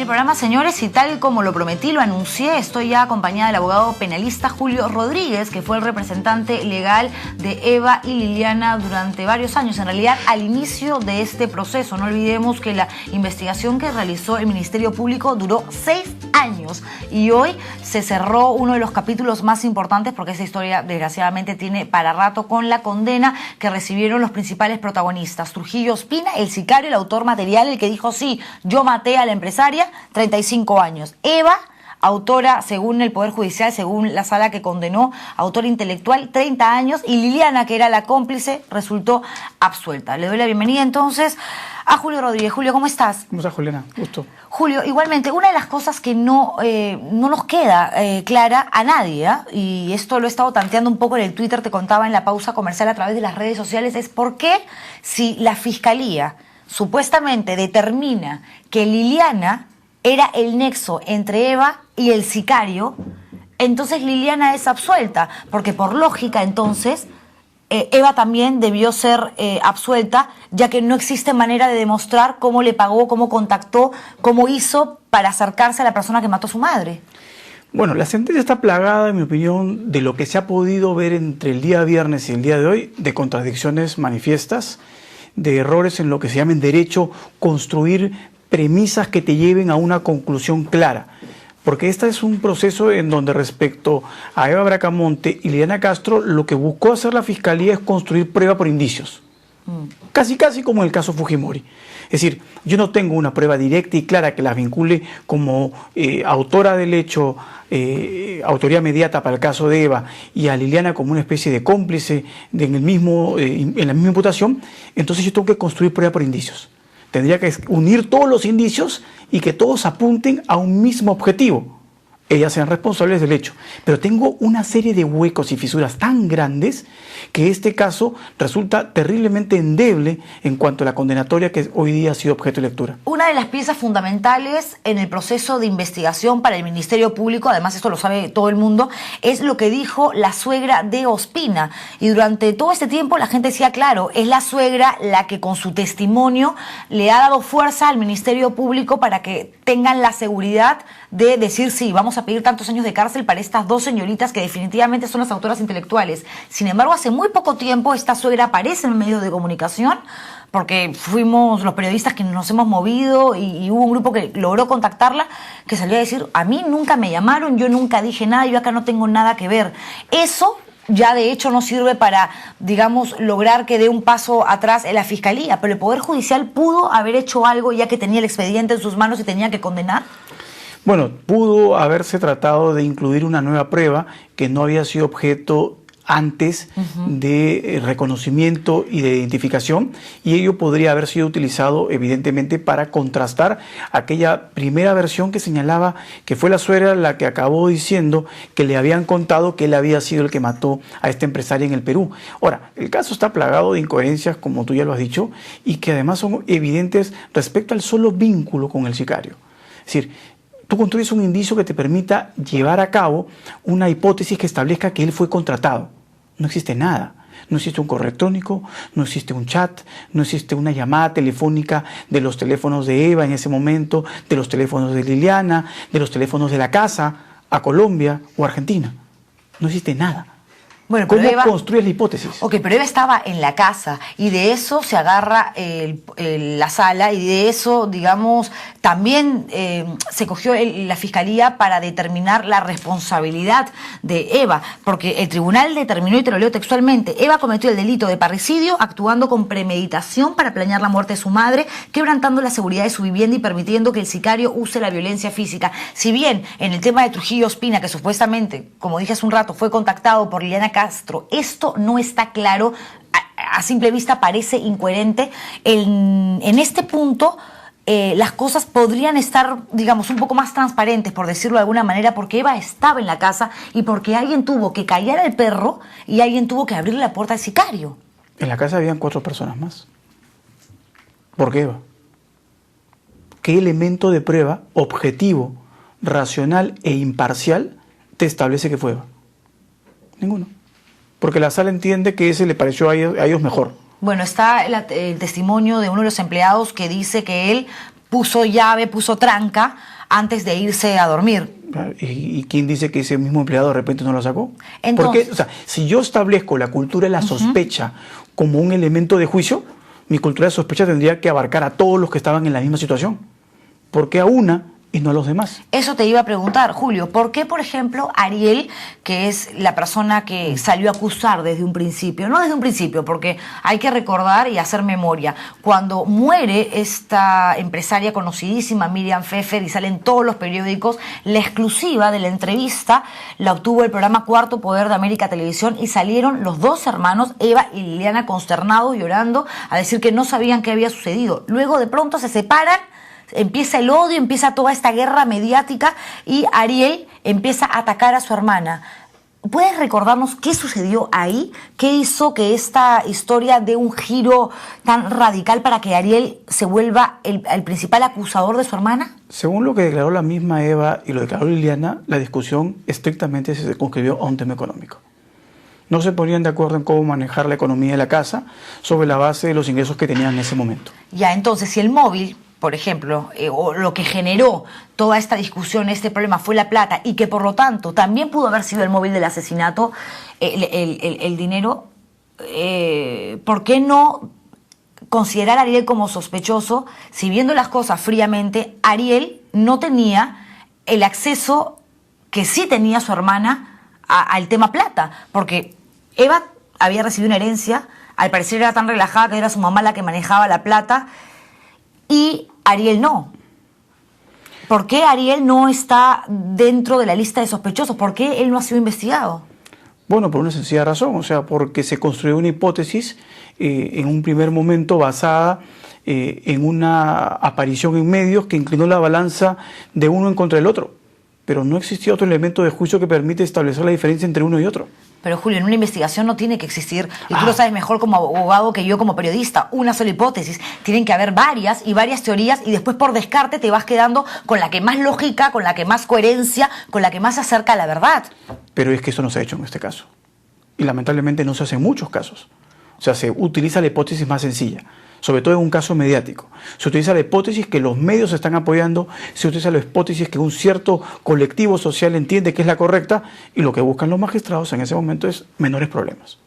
programa, señores, y tal como lo prometí, lo anuncié, estoy ya acompañada del abogado penalista Julio Rodríguez, que fue el representante legal de Eva y Liliana durante varios años, en realidad al inicio de este proceso. No olvidemos que la investigación que realizó el Ministerio Público duró 6 años y hoy se cerró uno de los capítulos más importantes, porque esta historia desgraciadamente tiene para rato, con la condena que recibieron los principales protagonistas. Trujillo Ospina, el sicario, el autor material, el que dijo sí, yo maté a la empresaria, 35 años. Eva, autora, según el Poder Judicial, según la sala que condenó, autora intelectual, 30 años, y Liliana, que era la cómplice, resultó absuelta. Le doy la bienvenida entonces a Julio Rodríguez. Julio, ¿cómo estás? ¿Cómo estás, Juliana? Gusto. Julio, igualmente, una de las cosas que no nos queda clara a nadie, y esto lo he estado tanteando un poco en el Twitter, te contaba en la pausa comercial a través de las redes sociales, es por qué, si la Fiscalía supuestamente determina que Liliana era el nexo entre Eva y el sicario, entonces Liliana es absuelta, porque por lógica entonces Eva también debió ser absuelta, ya que no existe manera de demostrar cómo le pagó, cómo contactó, cómo hizo para acercarse a la persona que mató a su madre. Bueno, la sentencia está plagada, en mi opinión, de lo que se ha podido ver entre el día viernes y el día de hoy, de contradicciones manifiestas, de errores en lo que se llama en derecho construir premisas que te lleven a una conclusión clara. Porque este es un proceso en donde respecto a Eva Bracamonte y Liliana Castro, lo que buscó hacer la Fiscalía es construir prueba por indicios. Casi como en el caso Fujimori. Es decir, yo no tengo una prueba directa y clara que las vincule como autora del hecho, autoría mediata para el caso de Eva, y a Liliana como una especie de cómplice en la misma imputación. Entonces yo tengo que construir prueba por indicios. Tendría que unir todos los indicios y que todos apunten a un mismo objetivo. Ellas sean responsables del hecho. Pero tengo una serie de huecos y fisuras tan grandes que este caso resulta terriblemente endeble en cuanto a la condenatoria que hoy día ha sido objeto de lectura. Una de las piezas fundamentales en el proceso de investigación para el Ministerio Público, además esto lo sabe todo el mundo, es lo que dijo la suegra de Ospina. Y durante todo este tiempo la gente decía, claro, es la suegra la que con su testimonio le ha dado fuerza al Ministerio Público para que tengan la seguridad de decir sí, vamos a pedir tantos años de cárcel para estas dos señoritas que definitivamente son las autoras intelectuales. Sin embargo, hace muy poco tiempo esta suegra aparece en medios de comunicación, porque fuimos los periodistas que nos hemos movido y hubo un grupo que logró contactarla, que salió a decir, a mí nunca me llamaron, yo nunca dije nada, yo acá no tengo nada que ver. Eso ya de hecho no sirve para, digamos, lograr que dé un paso atrás en la Fiscalía, pero el Poder Judicial pudo haber hecho algo ya que tenía el expediente en sus manos y tenía que condenar. Bueno, pudo haberse tratado de incluir una nueva prueba que no había sido objeto antes de reconocimiento y de identificación, y ello podría haber sido utilizado evidentemente para contrastar aquella primera versión que señalaba que fue la suegra la que acabó diciendo que le habían contado que él había sido el que mató a esta empresaria en el Perú. Ahora, el caso está plagado de incoherencias, como tú ya lo has dicho, y que además son evidentes respecto al solo vínculo con el sicario. Es decir, tú construyes un indicio que te permita llevar a cabo una hipótesis que establezca que él fue contratado. No existe nada. No existe un correo electrónico, no existe un chat, no existe una llamada telefónica de los teléfonos de Eva en ese momento, de los teléfonos de Liliana, de los teléfonos de la casa a Colombia o Argentina. No existe nada. Bueno, ¿Cómo Eva construyes la hipótesis? Ok, pero Eva estaba en la casa y de eso se agarra la sala y de eso, digamos, también se cogió la Fiscalía para determinar la responsabilidad de Eva, porque el tribunal determinó, y te lo leo textualmente, Eva cometió el delito de parricidio actuando con premeditación para planear la muerte de su madre, quebrantando la seguridad de su vivienda y permitiendo que el sicario use la violencia física. Si bien en el tema de Trujillo Ospina, que supuestamente, como dije hace un rato, fue contactado por Liliana Castro, esto no está claro, a simple vista parece incoherente. En este punto las cosas podrían estar, digamos, un poco más transparentes, por decirlo de alguna manera, porque Eva estaba en la casa y porque alguien tuvo que callar al perro y alguien tuvo que abrirle la puerta al sicario. En la casa habían 4 personas más. ¿Por qué, Eva? ¿Qué elemento de prueba objetivo, racional e imparcial te establece que fue Eva? Ninguno. Porque la sala entiende que ese le pareció a ellos mejor. Bueno, está el testimonio de uno de los empleados que dice que él puso llave, puso tranca antes de irse a dormir. ¿Y quién dice que ese mismo empleado de repente no lo sacó? Entonces, porque, o sea, si yo establezco la cultura de la sospecha como un elemento de juicio, mi cultura de sospecha tendría que abarcar a todos los que estaban en la misma situación. ¿Por qué a una y no a los demás? eso te iba a preguntar, Julio. ¿Por qué, por ejemplo, Ariel, que es la persona que salió a acusar desde un principio, no desde un principio, porque hay que recordar y hacer memoria, cuando muere esta empresaria conocidísima, Miriam Pfeffer, y salen todos los periódicos, la exclusiva de la entrevista la obtuvo el programa Cuarto Poder de América Televisión y salieron los dos hermanos, Eva y Liliana, consternados, llorando, a decir que no sabían qué había sucedido. Luego, de pronto, se separan. Empieza el odio, empieza toda esta guerra mediática y Ariel empieza a atacar a su hermana. ¿Puedes recordarnos qué sucedió ahí? ¿Qué hizo que esta historia dé un giro tan radical para que Ariel se vuelva el principal acusador de su hermana? Según lo que declaró la misma Eva y lo declaró Liliana, la discusión estrictamente se circunscribió a un tema económico. No se ponían de acuerdo en cómo manejar la economía de la casa sobre la base de los ingresos que tenían en ese momento. Ya, entonces, si el móvil, por ejemplo, o lo que generó toda esta discusión, este problema, fue la plata, y que por lo tanto también pudo haber sido el móvil del asesinato, el dinero, ¿por qué no considerar a Ariel como sospechoso si, viendo las cosas fríamente, Ariel no tenía el acceso que sí tenía su hermana al tema plata? Porque Eva había recibido una herencia, al parecer era tan relajada que era su mamá la que manejaba la plata, y Ariel no. ¿Por qué Ariel no está dentro de la lista de sospechosos? ¿Por qué él no ha sido investigado? Bueno, por una sencilla razón, o sea, porque se construyó una hipótesis en un primer momento basada en una aparición en medios que inclinó la balanza de uno en contra del otro. Pero no existía otro elemento de juicio que permite establecer la diferencia entre uno y otro. Pero Julio, en una investigación no tiene que existir, y tú lo sabes mejor como abogado que yo como periodista, una sola hipótesis. Tienen que haber varias teorías, y después por descarte te vas quedando con la que más lógica, con la que más coherencia, con la que más se acerca a la verdad. Pero es que eso no se ha hecho en este caso. Y lamentablemente no se hace en muchos casos. O sea, se utiliza la hipótesis más sencilla, sobre todo en un caso mediático. Se utiliza la hipótesis que los medios están apoyando, se utiliza la hipótesis que un cierto colectivo social entiende que es la correcta, y lo que buscan los magistrados en ese momento es menores problemas.